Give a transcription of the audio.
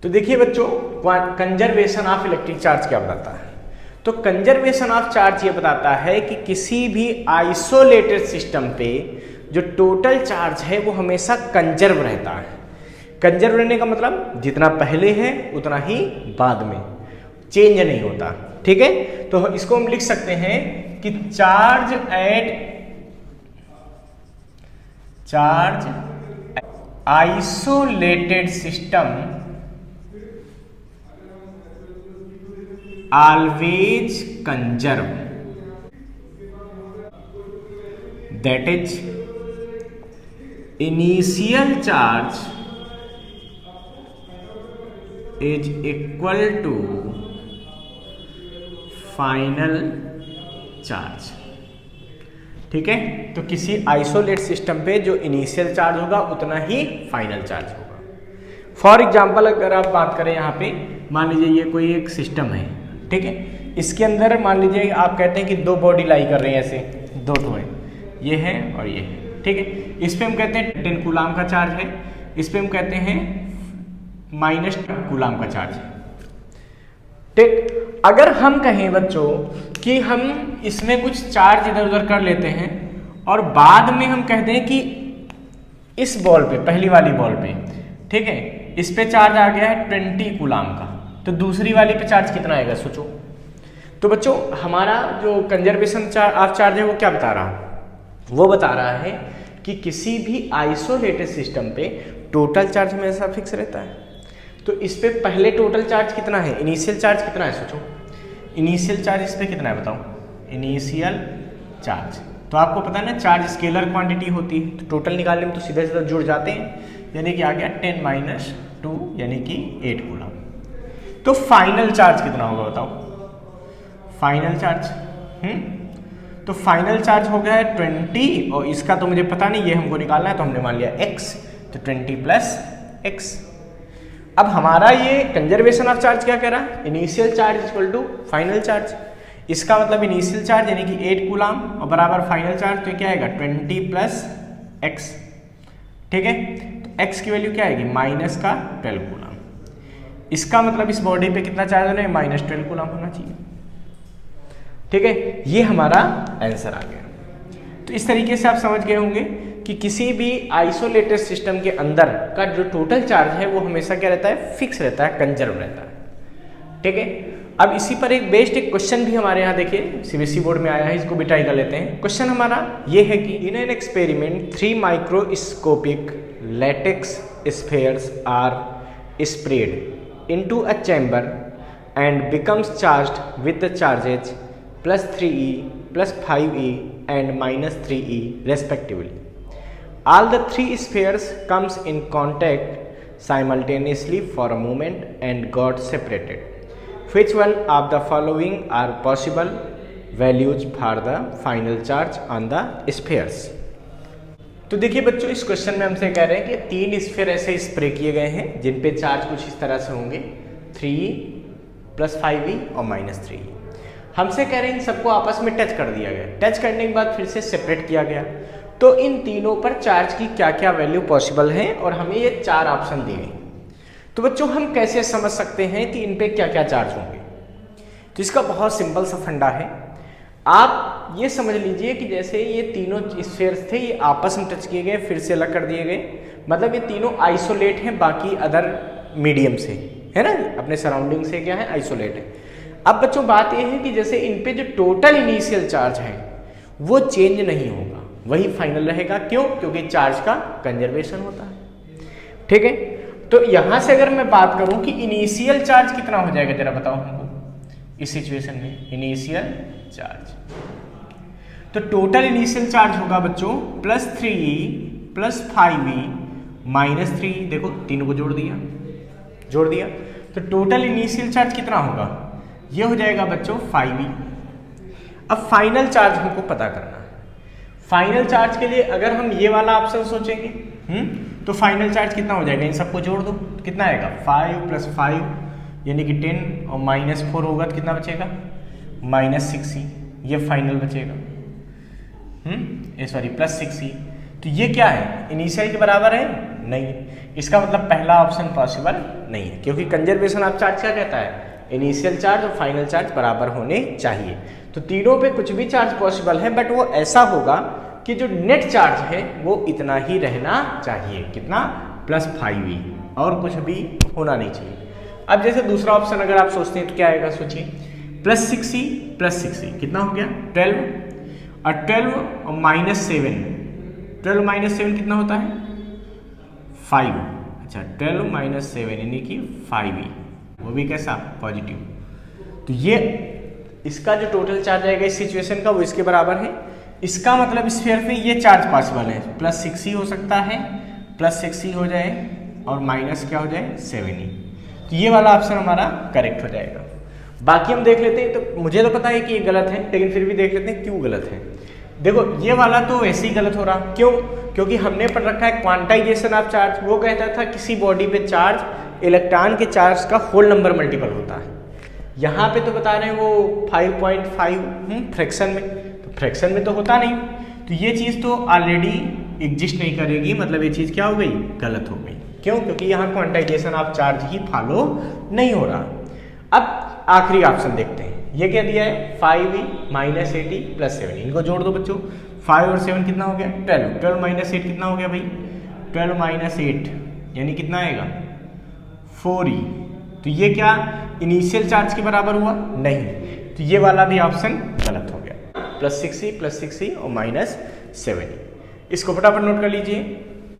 तो देखिए बच्चों, कंजर्वेशन ऑफ इलेक्ट्रिक चार्ज क्या बताता है। तो कंजर्वेशन ऑफ चार्ज ये बताता है कि किसी भी आइसोलेटेड सिस्टम पे जो टोटल चार्ज है वो हमेशा कंजर्व रहता है। कंजर्व रहने का मतलब जितना पहले है उतना ही बाद में, चेंज नहीं होता। ठीक है, तो इसको हम लिख सकते हैं कि charge isolated system always conserve, that is initial charge is equal to final charge। ठीक है, तो किसी आइसोलेट सिस्टम पे जो इनिशियल चार्ज होगा उतना ही फाइनल चार्ज होगा। फॉर एग्जाम्पल अगर आप बात करें, यहाँ पे मान लीजिए ये कोई एक सिस्टम है, ठीक है, इसके अंदर मान लीजिए आप कहते हैं कि दो बॉडी लाई कर रही है, ऐसे दो ठो है, ये है और ये है। ठीक है, इस पे हम कहते हैं 10 कूलाम का चार्ज है, इस पे हम कहते हैं माइनस कूलाम का चार्ज है। ठीक, अगर हम कहें बच्चों कि हम इसमें कुछ चार्ज इधर उधर कर लेते हैं और बाद में हम कहते हैं कि इस बॉल पे, पहली वाली बॉल पे, ठीक है, इस पे चार्ज आ गया है 20 कूलाम का, तो दूसरी वाली पे चार्ज कितना आएगा सोचो। तो बच्चों हमारा जो कंजर्वेशन ऑफ चार्ज है वो क्या बता रहा है, वो बता रहा है कि किसी भी आइसोलेटेड सिस्टम पे टोटल चार्ज हमेशा फिक्स रहता है। तो इस पे पहले टोटल चार्ज कितना है, इनिशियल चार्ज कितना है सोचो। इनिशियल चार्ज इस पे कितना है बताओ, इनिशियल चार्ज। तो आपको पता है ना, चार्ज स्केलर क्वांटिटी होती है, तो टोटल निकालने में तो सीधे सीधा जुड़ जाते हैं, यानी कि आ गया 10 - 2 यानी कि 8 कूलम। तो फाइनल चार्ज कितना होगा बताओ, फाइनल चार्ज तो फाइनल चार्ज हो गया है 20, और इसका तो मुझे पता नहीं, ये हमको निकालना है, तो हमने मान लिया x, तो 20 + x। अब हमारा ये कंजर्वेशन ऑफ चार्ज क्या कह रहा है, initial charge equal to final charge. इसका मतलब इनिशियल चार्ज यानी कि 8 कूलाम और बराबर फाइनल चार्ज, तो क्या आएगा 20 + x। ठीक है, तो x की वैल्यू क्या आएगी, -12 कूलाम। इसका मतलब इस बॉडी पे कितना चार्ज होना है, -12 कूलाम होना चाहिए। ठीक है, ये हमारा आंसर आ गया। तो इस तरीके से आप समझ गए होंगे कि किसी भी आइसोलेटेड सिस्टम के अंदर का जो टोटल चार्ज है वो हमेशा क्या रहता है, फिक्स रहता है, कंजर्व रहता है। ठीक है, अब इसी पर एक बेस्ट एक क्वेश्चन भी हमारे यहाँ देखिए सीबीएसई बोर्ड में आया है, इसको भी ट्राई कर लेते हैं। क्वेश्चन हमारा ये है कि in an experiment 3 microscopic latex spheres are sprayed into a chamber and becomes charged with the charges +3e, +5e and -3e respectively. All the 3 spheres comes in contact simultaneously for a moment and got separated. Which one of the following are possible values for the final charge on the spheres? तो देखिए बच्चों, इस question में हमसे कह रहे हैं कि 3 स्फीयर ऐसे स्प्रे किए गए हैं जिन पे चार्ज कुछ इस तरह से होंगे, 3e +5e और -3e। हमसे कह रहे हैं इन सबको आपस में टच कर दिया गया, टच करने के बाद फिर से सेपरेट किया गया, तो इन तीनों पर चार्ज की क्या क्या वैल्यू पॉसिबल है और हमें ये 4 ऑप्शन दिए गए। तो बच्चों हम कैसे समझ सकते हैं कि इन पे क्या क्या चार्ज होंगे। तो इसका बहुत सिंपल सा फंडा है, आप ये समझ लीजिए कि जैसे ये तीनों स्फीयर्स थे, ये आपस में टच किए गए, फिर से अलग कर दिए गए, मतलब ये तीनों आइसोलेट हैं बाकी अदर मीडियम से, है ना, अपने सराउंडिंग से क्या है, आइसोलेट है। अब बच्चों बात ये है कि जैसे इन पे जो टोटल इनिशियल चार्ज है वो चेंज नहीं होगा, वही फाइनल रहेगा। क्यों, क्योंकि चार्ज का कंजर्वेशन होता है। ठीक है, तो यहां से अगर मैं बात करूं कि इनिशियल चार्ज कितना हो जाएगा, जरा बताओ हमको इस सिचुएशन में। इनिशियल चार्ज, तो टोटल इनिशियल चार्ज होगा बच्चों +3e +5e -3e। देखो तीनों को जोड़ दिया, तो टोटल इनिशियल चार्ज कितना होगा, ये हो जाएगा बच्चों 5e। अब फाइनल चार्ज हमको पता करना है। फाइनल चार्ज के लिए अगर हम ये वाला ऑप्शन सोचेंगे, तो फाइनल चार्ज कितना हो जाएगा, इन सबको जोड़ दो, कितना आएगा 5 + 5 यानी कि 10 और -4 होगा तो कितना बचेगा, -6e, ये फाइनल बचेगा, सॉरी +6e। तो ये क्या है, इनिशियल के बराबर है नहीं, इसका मतलब पहला ऑप्शन पॉसिबल नहीं है, क्योंकि कंजर्वेशन ऑफ चार्ज क्या कहता है, इनिशियल चार्ज और फाइनल चार्ज बराबर होने चाहिए। तो तीनों पे कुछ भी चार्ज पॉसिबल है, बट वो ऐसा होगा कि जो नेट चार्ज है वो इतना ही रहना चाहिए, कितना, +5e, और कुछ भी होना नहीं चाहिए। अब जैसे दूसरा ऑप्शन अगर आप सोचते हैं तो क्या आएगा, सोचिए, +6e कितना हो गया 12, और 12 और -7, 12 - 7 कितना होता है 5, अच्छा 12 - 7 यानी कि 5e, वो भी कैसा, पॉजिटिव। तो ये इसका जो टोटल चार्ज आएगा इस सिचुएशन का वो इसके बराबर है। इसका मतलब स्फीयर पे ये चार्ज पॉसिबल है, +6e हो सकता है, +6e हो जाए और माइनस क्या हो जाए 7e। तो ये वाला ऑप्शन हमारा करेक्ट हो जाएगा। बाकी हम देख लेते हैं, तो मुझे तो पता है कि ये गलत है, लेकिन फिर भी देख लेते हैं क्यों गलत है। देखो ये वाला तो वैसे ही गलत हो रहा, क्यों, क्योंकि हमने पढ़ रखा है क्वांटाइजेशन ऑफ चार्ज, वो कहता था किसी बॉडी पे चार्ज इलेक्ट्रॉन के चार्ज का होल नंबर मल्टीपल होता है। यहाँ पे तो बता रहे हैं वो 5.5 फ्रैक्शन में, तो फ्रैक्शन में तो होता नहीं, तो ये चीज़ तो ऑलरेडी एग्जिस्ट नहीं करेगी, मतलब ये चीज़ क्या हो गई, गलत हो गई। क्यों, क्योंकि यहाँ quantization of charge he follow नहीं हो रहा। अब आखिरी ऑप्शन देखते हैं, ये क्या दिया है 5e - 8e + 7, इनको जोड़ दो बच्चों, 5 और 7 कितना हो गया 12, 12 - 8 कितना हो गया भाई 12 - 8 यानी कितना आएगा 4e। तो ये क्या इनिशियल चार्ज के बराबर हुआ, नहीं, तो ये वाला भी ऑप्शन गलत हो गया, +6e और -7e। इसको फटाफट नोट कर लीजिए।